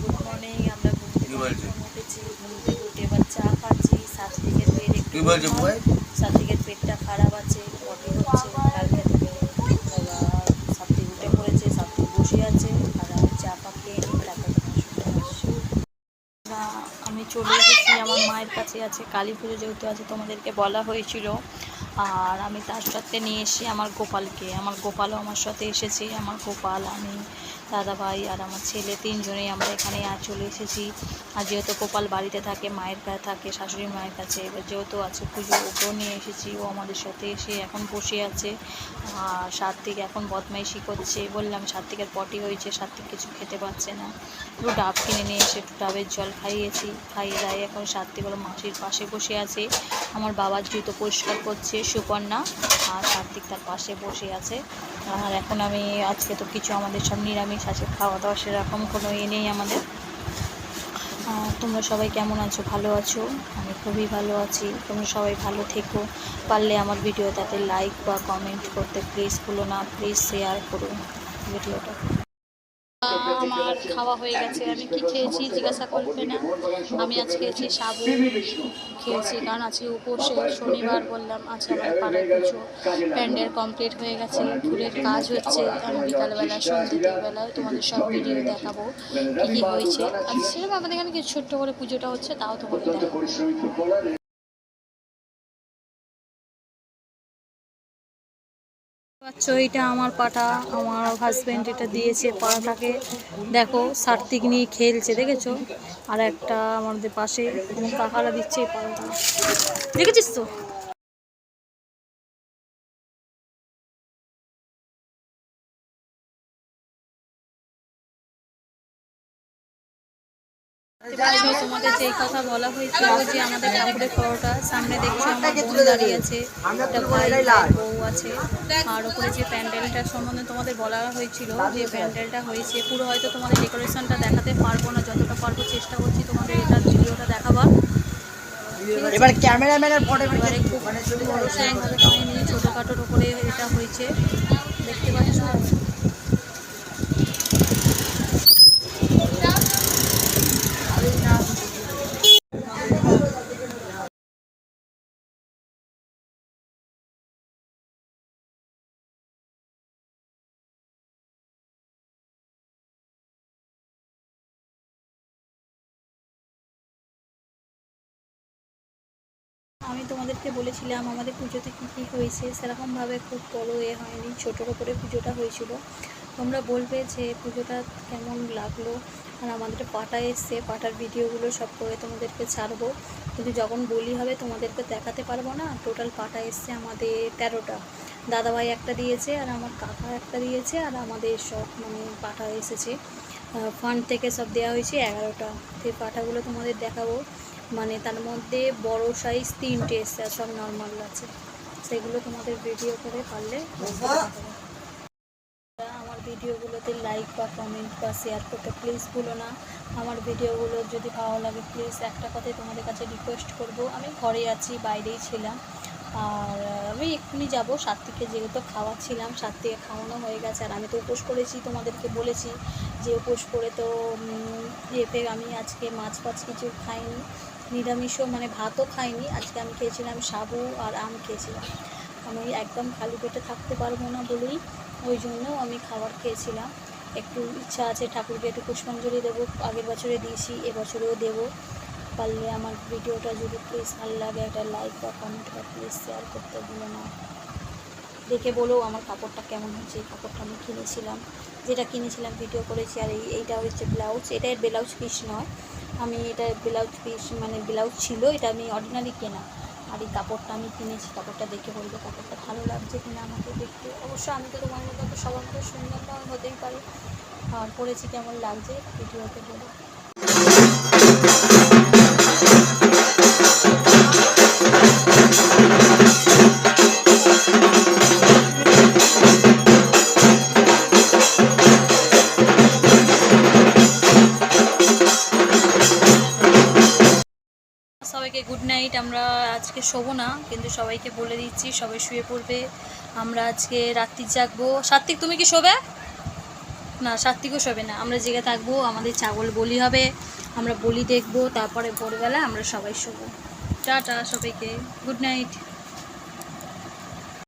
Good morning. আমরা ঘুম থেকে উঠেছি, ঘুম থেকে উঠে এবার চা খাচ্ছি। সাত্বিকের পেট একটু সাত্বিকের পেটটা খারাপ আছে, পটি হচ্ছে কালকে থেকে। এবার সাত্বিক উঠে পড়েছে, সাত্বিক বসে আছে আর আমি চা পা খেয়ে নিই, তারপর তোমার সঙ্গে আসছি। আমি চলে এসেছি আমার মায়ের কাছে। আছে কালী পুজো যেহেতু আছে তোমাদেরকে বলা হয়েছিল, আর আমি তার সাথে নিয়ে এসেছি আমার গোপালকে। আমার গোপালও আমার সাথে এসেছে। আমার গোপাল, আমি, দাদাভাই আর আমার ছেলে তিনজনেই আমরা এখানে চলে এসেছি। আর যেহেতু গোপাল বাড়িতে থাকে, মায়ের কাছে থাকে, শাশুড়ি মায়ের কাছে, এবার যেহেতু আছে পুজো, ওকেও নিয়ে এসেছি। ও আমাদের সাথে এসে এখন বসে আছে। আর সাত্বিক এখন বদমাইশি করছে। বললাম সাত্বিকের পটি হয়েছে, সাত্বিক কিছু খেতে পারছে না। একটু ডাব কিনে নিয়ে এসে একটু ডাবের জল খাইয়েছি, খাইয়ে দাঁড়িয়ে এখন সাত্বিক হলো মাসির পাশে বসে আছে। আমার বাবার জুতো পরিষ্কার করছে সুপর্ণা, আর সাত্বিক তার পাশে বসে আছে। আর এখন আমি আজকে তো কিছু আমাদের সব নিরামিষ আছে, খাওয়া দাওয়া সেরকম কোনো নেই আমাদের। তোমরা সবাই কেমন আছো? ভালো আছো? আমি খুবই ভালো আছি। তোমরা সবাই ভালো থেকো। পারলে আমার ভিডিওটাতে লাইক বা কমেন্ট করতে প্লিজ ভুলো না। প্লিজ শেয়ার করুন ভিডিওটা। আমার খাওয়া হয়ে গেছে। আমি কি খেয়েছি জিজ্ঞাসা করবে না। আমি আজ খেয়েছি সাবু খেয়েছি, কারণ আজকে উপোসে শনিবার। বললাম আজকে আমার পাড়ায় পুজো, প্যান্ডেল কমপ্লিট হয়ে গেছে, ফুলের কাজ হচ্ছে। আমি বিকালবেলা সন্ধ্যেবেলায় তোমাদের সব ভিডিও দেখাবো কী কী হয়েছে। আর সেরকম আমাদের এখানে কিছু ছোট্ট করে পুজোটা হচ্ছে, তাও তোমাদের দেখাবো। আচ্ছা, এটা আমার পাটা, আমার হাজব্যান্ড এটা দিয়েছে পাটাকে। দেখো সাত্বিক নিয়ে খেলছে, দেখেছো? আর একটা আমাদের পাশে কাকারা দিচ্ছে এই পাটা, দেখেছিস তো? তোমাদের যে কথা বলা হয়েছিল যে আমাদের ঠাকুরের ফটোটা সামনে দেখছো, আমার বোন দাঁড়িয়ে আছে, একটা ভাই বউ আছে। আর ওপরে যে প্যান্ডেলটার সম্বন্ধে তোমাদের বলা হয়েছিল, যে প্যান্ডেলটা হয়েছে পুরো, হয়তো তোমাদের ডেকোরেশনটা দেখাতে পারবো না, যতটা পারবো চেষ্টা করছি তোমাদের এটার ভিডিওটা দেখাবার। এবার ক্যামেরাম্যানের ফটো এবারে খুব বড় সেরকমভাবে হয়নি, ছোটোখাটোর ওপরে এটা হয়েছে, দেখতে পাচ্ছ। আমি তোমাদেরকে বলেছিলাম আমাদের পুজোতে কী কী হয়েছে, সেরকমভাবে খুব বড়ো হয়নি, ছোটোর ওপরে পুজোটা হয়েছিল। তোমরা বলবে যে পুজোটা কেমন লাগলো। আর আমাদের পাটা এসছে, পাটার ভিডিওগুলো সব করে তোমাদেরকে ছাড়বো, কিন্তু যখন বলি হবে তোমাদেরকে দেখাতে পারবো না। টোটাল পাটা এসছে আমাদের 13টা। দাদাভাই একটা দিয়েছে, আর আমার কাকা একটা দিয়েছে, আর আমাদের সব পাটা এসেছে ফান্ড থেকে সব দেওয়া হয়েছে 11টা। সেই পাটাগুলো তোমাদের দেখাবো। তার মধ্যে বড় সাইজ 3টে এসছে, আর সব নর্মাল আছে। সেগুলো তোমাদের ভিডিও করে পারলে আমার ভিডিওগুলোতে লাইক বা কমেন্ট বা শেয়ার করতে প্লিজ ভুলো না। আমার ভিডিওগুলো যদি ভালো লাগে প্লিজ একটা কথাই তোমাদের কাছে রিকোয়েস্ট করব। আমি ঘরে আছি, বাইরেই ছিলাম, আর আমি এক্ষুনি যাবো। সাত্বিকে যেহেতু খাওয়াচ্ছিলাম, সাত্বিকে খাওয়ানো হয়ে গেছে। আর আমি তো উপোস করেছি, তোমাদেরকে বলেছি যে উপোস করে তো আমি আজকে মাছ ফাছ কিছু খাইনি, নিরামিষও ভাতও খাইনি। আজকে আমি খেয়েছিলাম সাবু আর আম খেয়েছিলাম। আমি একদম খালি পেটে থাকতে পারবো না বলেই ওই জন্য আমি খাবার খেয়েছিলাম। একটু ইচ্ছা আছে ঠাকুরকে একটু পুষ্পাঞ্জলি দেবো, আগের বছরে দিয়েছি, এবছরেও দেবো। পারলে আমার ভিডিওটা যদি প্লিজ ভালো লাগে একটা লাইক বা কমেন্ট বা প্লিজ শেয়ার করতে ভুলো না। দেখে বলো আমার কাপড়টা কেমন হয়েছে। এই কাপড়টা আমি কিনেছিলাম, যেটা কিনেছিলাম ভিডিও করেছি। আর এইটা হচ্ছে ব্লাউজ, এটা ব্লাউজ পিস নয়, আমি এটা ব্লাউজ পিস ব্লাউজ ছিল, এটা আমি অর্ডিনারি কেনা। আর এই কাপড়টা আমি কিনেছি। কাপড়টা দেখে বলবো কাপড়টা ভালো লাগছে কিনা আমাকে দেখতে। অবশ্য আমি তো তোমার মতো তো সবার মতো সুন্দর না হতেই পারে, আর পরেছি কেমন লাগছে ভিডিওতে বলো। সবাইকে গুড নাইট। আমরা আজকে শোবো না, কিন্তু সবাইকে বলে দিচ্ছি সবাই শুয়ে পড়বে। আমরা আজকে রাত্রি জাগবো। সাত্বিক তুমি কি শোবে? না, সাত্বিকও শোবে না, আমরা জেগে থাকবো, আমাদের ছাগল বলি হবে, আমরা বলি দেখবো, তারপরে ভোরবেলা আমরা সবাই শোবো। টাটা সবাইকে, গুড নাইট।